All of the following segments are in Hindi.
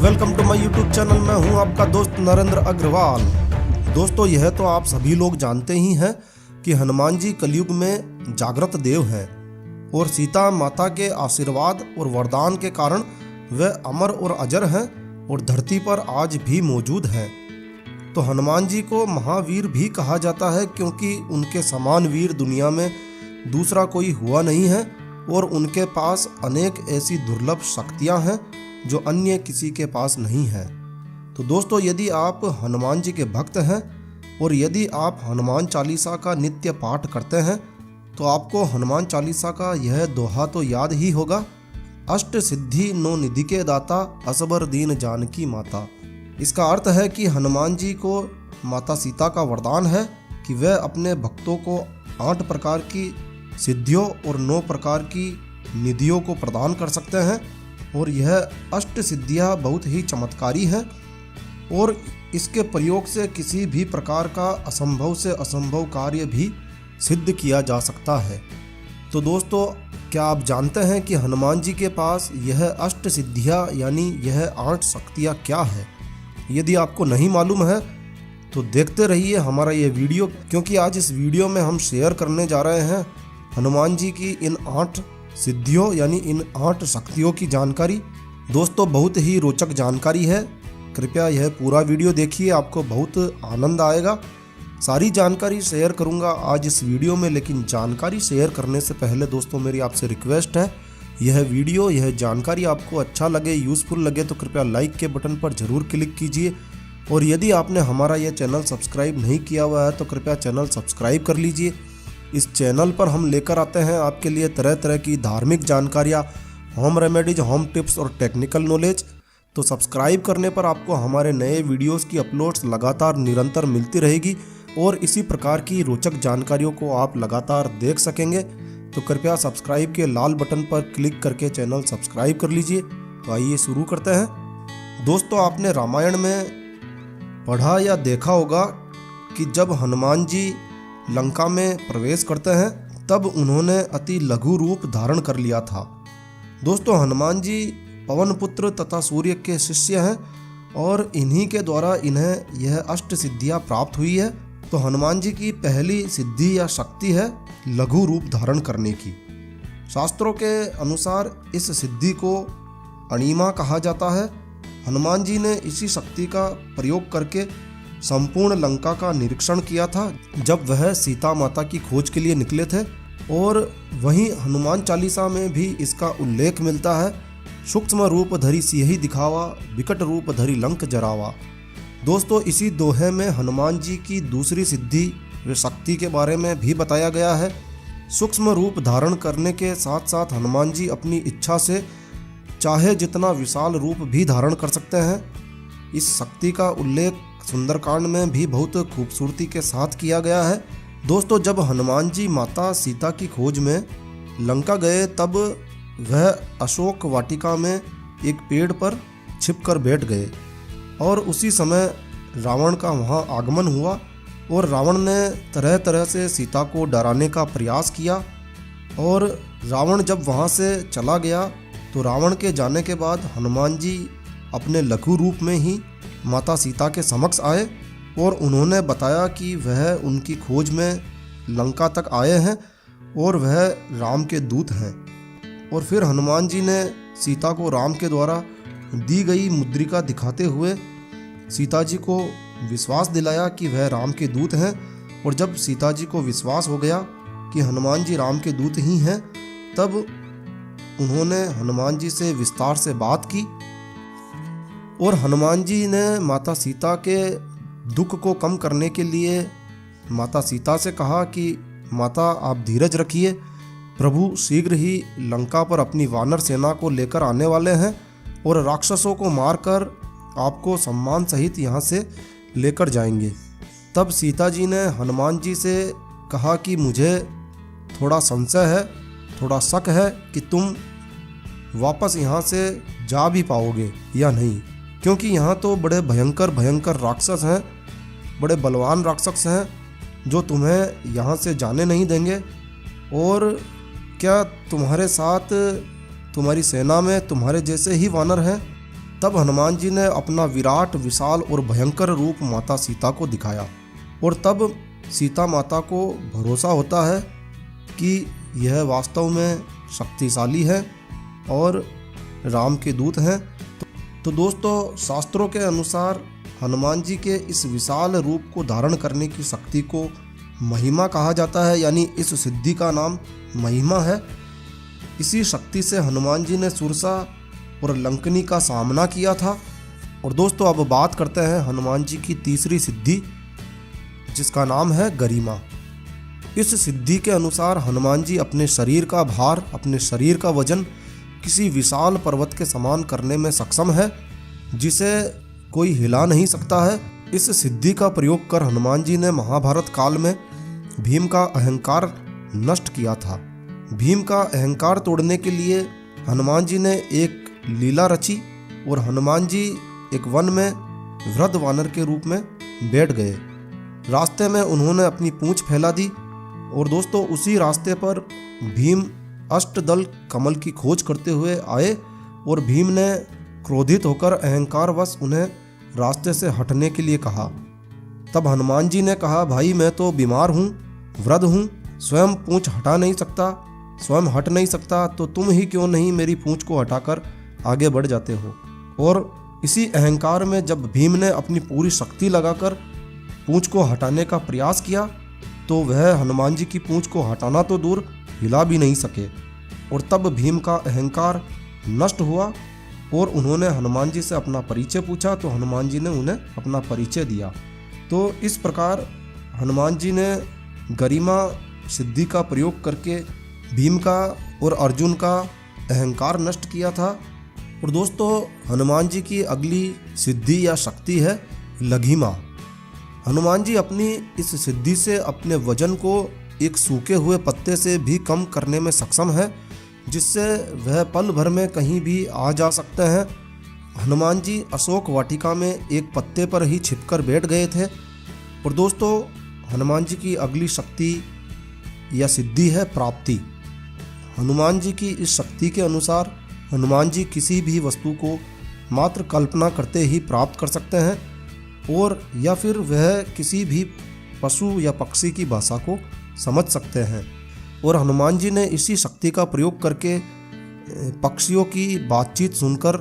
Welcome to my YouTube channel. मैं हूं आपका दोस्त नरेंद्र अग्रवाल। दोस्तों, यह तो आप सभी लोग जानते ही हैं कि हनुमान जी कलयुग में जागृत देव हैं और सीता माता के आशीर्वाद और वरदान के कारण वे अमर और अजर हैं और धरती पर आज भी मौजूद हैं। तो हनुमान जी को महावीर भी कहा जाता है क्योंकि उनके समान वीर दुनिया में दूसरा कोई हुआ नहीं है और उनके पास अनेक ऐसी दुर्लभ शक्तियां हैं जो अन्य किसी के पास नहीं है। तो दोस्तों, यदि आप हनुमान जी के भक्त हैं और यदि आप हनुमान चालीसा का नित्य पाठ करते हैं तो आपको हनुमान चालीसा का यह दोहा तो याद ही होगा, अष्ट सिद्धि नो निधि के दाता असबर दीन जानकी माता। इसका अर्थ है कि हनुमान जी को माता सीता का वरदान है कि वह अपने भक्तों को 8 प्रकार की सिद्धियों और 9 प्रकार की निधियों को प्रदान कर सकते हैं और यह अष्ट सिद्धियाँ बहुत ही चमत्कारी हैं और इसके प्रयोग से किसी भी प्रकार का असंभव से असंभव कार्य भी सिद्ध किया जा सकता है। तो दोस्तों, क्या आप जानते हैं कि हनुमान जी के पास यह अष्ट सिद्धियाँ यानी यह 8 शक्तियाँ क्या है? यदि आपको नहीं मालूम है तो देखते रहिए हमारा ये वीडियो, क्योंकि आज इस वीडियो में हम शेयर करने जा रहे हैं हनुमान जी की इन 8 सिद्धियों यानी इन 8 शक्तियों की जानकारी। दोस्तों, बहुत ही रोचक जानकारी है, कृपया यह पूरा वीडियो देखिए, आपको बहुत आनंद आएगा। सारी जानकारी शेयर करूंगा आज इस वीडियो में, लेकिन जानकारी शेयर करने से पहले दोस्तों मेरी आपसे रिक्वेस्ट है, यह वीडियो यह जानकारी आपको अच्छा लगे, यूज़फुल लगे तो कृपया लाइक के बटन पर ज़रूर क्लिक कीजिए और यदि आपने हमारा यह चैनल सब्सक्राइब नहीं किया हुआ है तो कृपया चैनल सब्सक्राइब कर लीजिए। इस चैनल पर हम लेकर आते हैं आपके लिए तरह तरह की धार्मिक जानकारियाँ, होम रेमेडीज, होम टिप्स और टेक्निकल नॉलेज। तो सब्सक्राइब करने पर आपको हमारे नए वीडियोस की अपलोड्स लगातार निरंतर मिलती रहेगी और इसी प्रकार की रोचक जानकारियों को आप लगातार देख सकेंगे। तो कृपया सब्सक्राइब के लाल बटन पर क्लिक करके चैनल सब्सक्राइब कर लीजिए। तो आइए शुरू करते हैं। दोस्तों, आपने रामायण में पढ़ा या देखा होगा कि जब हनुमान जी लंका में प्रवेश करते हैं तब उन्होंने अति लघु रूप धारण कर लिया था। दोस्तों, हनुमान जी पवन पुत्र तथा सूर्य के शिष्य हैं और इन्हीं के द्वारा इन्हें यह अष्ट सिद्धियां प्राप्त हुई है। तो हनुमान जी की पहली सिद्धि या शक्ति है लघु रूप धारण करने की। शास्त्रों के अनुसार इस सिद्धि को अणिमा कहा जाता है। हनुमान जी ने इसी शक्ति का प्रयोग करके संपूर्ण लंका का निरीक्षण किया था जब वह सीता माता की खोज के लिए निकले थे और वहीं हनुमान चालीसा में भी इसका उल्लेख मिलता है, सूक्ष्म रूप धरि सियहि दिखावा, विकट रूप धरि लंक जरावा। दोस्तों, इसी दोहे में हनुमान जी की दूसरी सिद्धि व शक्ति के बारे में भी बताया गया है। सूक्ष्म रूप धारण करने के साथ साथ हनुमान जी अपनी इच्छा से चाहे जितना विशाल रूप भी धारण कर सकते हैं। इस शक्ति का उल्लेख सुंदरकांड में भी बहुत खूबसूरती के साथ किया गया है। दोस्तों, जब हनुमान जी माता सीता की खोज में लंका गए तब वह अशोक वाटिका में एक पेड़ पर छिपकर बैठ गए और उसी समय रावण का वहां आगमन हुआ और रावण ने तरह तरह से सीता को डराने का प्रयास किया और रावण जब वहां से चला गया तो रावण के जाने के बाद हनुमान जी अपने लघु रूप में ही माता सीता के समक्ष आए और उन्होंने बताया कि वह उनकी खोज में लंका तक आए हैं और वह राम के दूत हैं। और फिर हनुमान जी ने सीता को राम के द्वारा दी गई मुद्रिका दिखाते हुए सीता जी को विश्वास दिलाया कि वह राम के दूत हैं। और जब सीता जी को विश्वास हो गया कि हनुमान जी राम के दूत ही हैं, तब उन्होंने हनुमान जी से विस्तार से बात की और हनुमान जी ने माता सीता के दुख को कम करने के लिए माता सीता से कहा कि माता, आप धीरज रखिए, प्रभु शीघ्र ही लंका पर अपनी वानर सेना को लेकर आने वाले हैं और राक्षसों को मारकर आपको सम्मान सहित यहाँ से लेकर जाएंगे। तब सीता जी ने हनुमान जी से कहा कि मुझे थोड़ा संशय है, थोड़ा शक है कि तुम वापस यहाँ से जा भी पाओगे या नहीं, क्योंकि यहाँ तो बड़े भयंकर भयंकर राक्षस हैं, बड़े बलवान राक्षस हैं जो तुम्हें यहाँ से जाने नहीं देंगे। और क्या तुम्हारे साथ तुम्हारी सेना में तुम्हारे जैसे ही वानर हैं? तब हनुमान जी ने अपना विराट, विशाल और भयंकर रूप माता सीता को दिखाया और तब सीता माता को भरोसा होता है कि यह वास्तव में शक्तिशाली है और राम के दूत हैं। तो दोस्तों, शास्त्रों के अनुसार हनुमान जी के इस विशाल रूप को धारण करने की शक्ति को महिमा कहा जाता है, यानी इस सिद्धि का नाम महिमा है। इसी शक्ति से हनुमान जी ने सुरसा और लंकनी का सामना किया था। और दोस्तों, अब बात करते हैं हनुमान जी की तीसरी सिद्धि, जिसका नाम है गरिमा। इस सिद्धि के अनुसार हनुमान जी अपने शरीर का भार, अपने शरीर का वजन किसी विशाल पर्वत के समान करने में सक्षम है, जिसे कोई हिला नहीं सकता है। इस सिद्धि का प्रयोग कर हनुमान जी ने महाभारत काल में भीम का अहंकार नष्ट किया था। भीम का अहंकार तोड़ने के लिए हनुमान जी ने एक लीला रची और हनुमान जी एक वन में वृद्ध वानर के रूप में बैठ गए। रास्ते में उन्होंने अपनी पूंछ फैला दी और दोस्तों, उसी रास्ते पर भीम अष्टदल कमल की खोज करते हुए आए और भीम ने क्रोधित होकर अहंकारवश उन्हें रास्ते से हटने के लिए कहा। तब हनुमान जी ने कहा, भाई मैं तो बीमार हूँ, वृद्ध हूँ, स्वयं पूंछ हटा नहीं सकता, स्वयं हट नहीं सकता, तो तुम ही क्यों नहीं मेरी पूंछ को हटाकर आगे बढ़ जाते हो। और इसी अहंकार में जब भीम ने अपनी पूरी शक्ति लगाकर पूंछ को हटाने का प्रयास किया तो वह हनुमान जी की पूंछ को हटाना तो दूर, हिला भी नहीं सके। और तब भीम का अहंकार नष्ट हुआ और उन्होंने हनुमान जी से अपना परिचय पूछा, तो हनुमान जी ने उन्हें अपना परिचय दिया। तो इस प्रकार हनुमान जी ने गरिमा सिद्धि का प्रयोग करके भीम का और अर्जुन का अहंकार नष्ट किया था। और दोस्तों, हनुमान जी की अगली सिद्धि या शक्ति है लघिमा। हनुमान जी अपनी इस सिद्धि से अपने वजन को एक सूखे हुए पत्ते से भी कम करने में सक्षम है, जिससे वह पल भर में कहीं भी आ जा सकते हैं। हनुमान जी अशोक वाटिका में एक पत्ते पर ही छिपकर बैठ गए थे। और दोस्तों, हनुमान जी की अगली शक्ति या सिद्धि है प्राप्ति। हनुमान जी की इस शक्ति के अनुसार हनुमान जी किसी भी वस्तु को मात्र कल्पना करते ही प्राप्त कर सकते हैं, और या फिर वह किसी भी पशु या पक्षी की भाषा को समझ सकते हैं। और हनुमान जी ने इसी शक्ति का प्रयोग करके पक्षियों की बातचीत सुनकर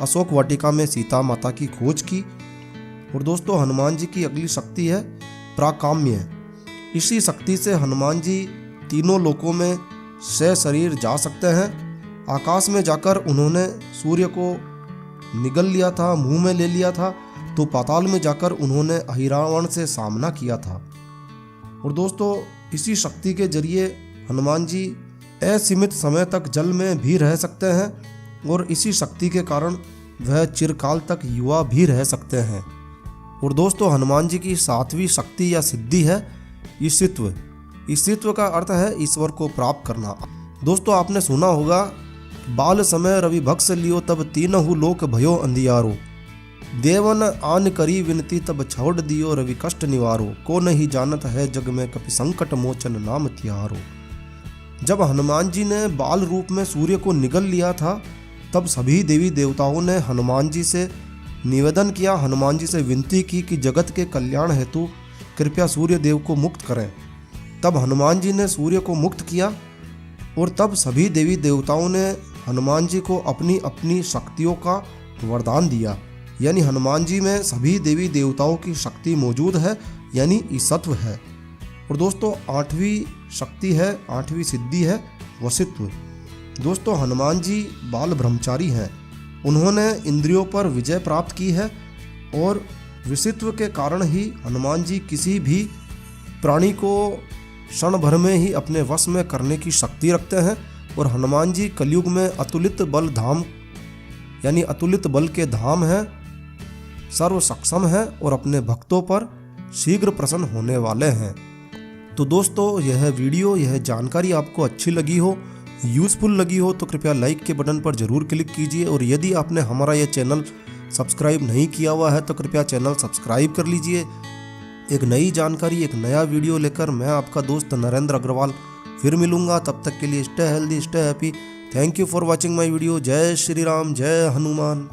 अशोक वाटिका में सीता माता की खोज की। और दोस्तों, हनुमान जी की अगली शक्ति है प्राकाम्य। इसी शक्ति से हनुमान जी तीनों लोकों में सशरीर जा सकते हैं। आकाश में जाकर उन्होंने सूर्य को निगल लिया था, मुंह में ले लिया था, तो पाताल में जाकर उन्होंने अहिरावण से सामना किया था। और दोस्तों, इसी शक्ति के जरिए हनुमान जी असीमित समय तक जल में भी रह सकते हैं और इसी शक्ति के कारण वह चिरकाल तक युवा भी रह सकते हैं। और दोस्तों, हनुमान जी की सातवीं शक्ति या सिद्धि है ईशित्व। ईशित्व का अर्थ है ईश्वर को प्राप्त करना। दोस्तों, आपने सुना होगा, बाल समय रवि भक्स लियो तब तीनहु लोक भयो अंधियारो, देवन आन करी विनती तब छोड़ दियो रवि कष्ट निवारो, को नहीं जानत है जग में कपि संकट मोचन नाम तिहारो। जब हनुमान जी ने बाल रूप में सूर्य को निगल लिया था, तब सभी देवी देवताओं ने हनुमान जी से निवेदन किया, हनुमान जी से विनती की कि जगत के कल्याण हेतु कृपया सूर्य देव को मुक्त करें। तब हनुमान जी ने सूर्य को मुक्त किया और तब सभी देवी देवताओं ने हनुमान जी को अपनी अपनी शक्तियों का वरदान दिया, यानी हनुमान जी में सभी देवी देवताओं की शक्ति मौजूद है, यानी ईशत्व है। और दोस्तों, आठवीं शक्ति है, आठवीं सिद्धि है वशित्व। दोस्तों, हनुमान जी बाल ब्रह्मचारी हैं, उन्होंने इंद्रियों पर विजय प्राप्त की है और वशित्व के कारण ही हनुमान जी किसी भी प्राणी को क्षण भर में ही अपने वश में करने की शक्ति रखते हैं। और हनुमान जी कलयुग में अतुलित बल धाम, यानी अतुलित बल के धाम हैं, सर्व सक्षम हैं और अपने भक्तों पर शीघ्र प्रसन्न होने वाले हैं। तो दोस्तों, यह वीडियो, यह जानकारी आपको अच्छी लगी हो, यूज़फुल लगी हो, तो कृपया लाइक के बटन पर ज़रूर क्लिक कीजिए। और यदि आपने हमारा यह चैनल सब्सक्राइब नहीं किया हुआ है तो कृपया चैनल सब्सक्राइब कर लीजिए। एक नई जानकारी, एक नया वीडियो लेकर मैं आपका दोस्त नरेंद्र अग्रवाल फिर मिलूंगा। तब तक के लिए stay healthy, stay happy. Thank you for watching my video. जय श्री राम, जय हनुमान।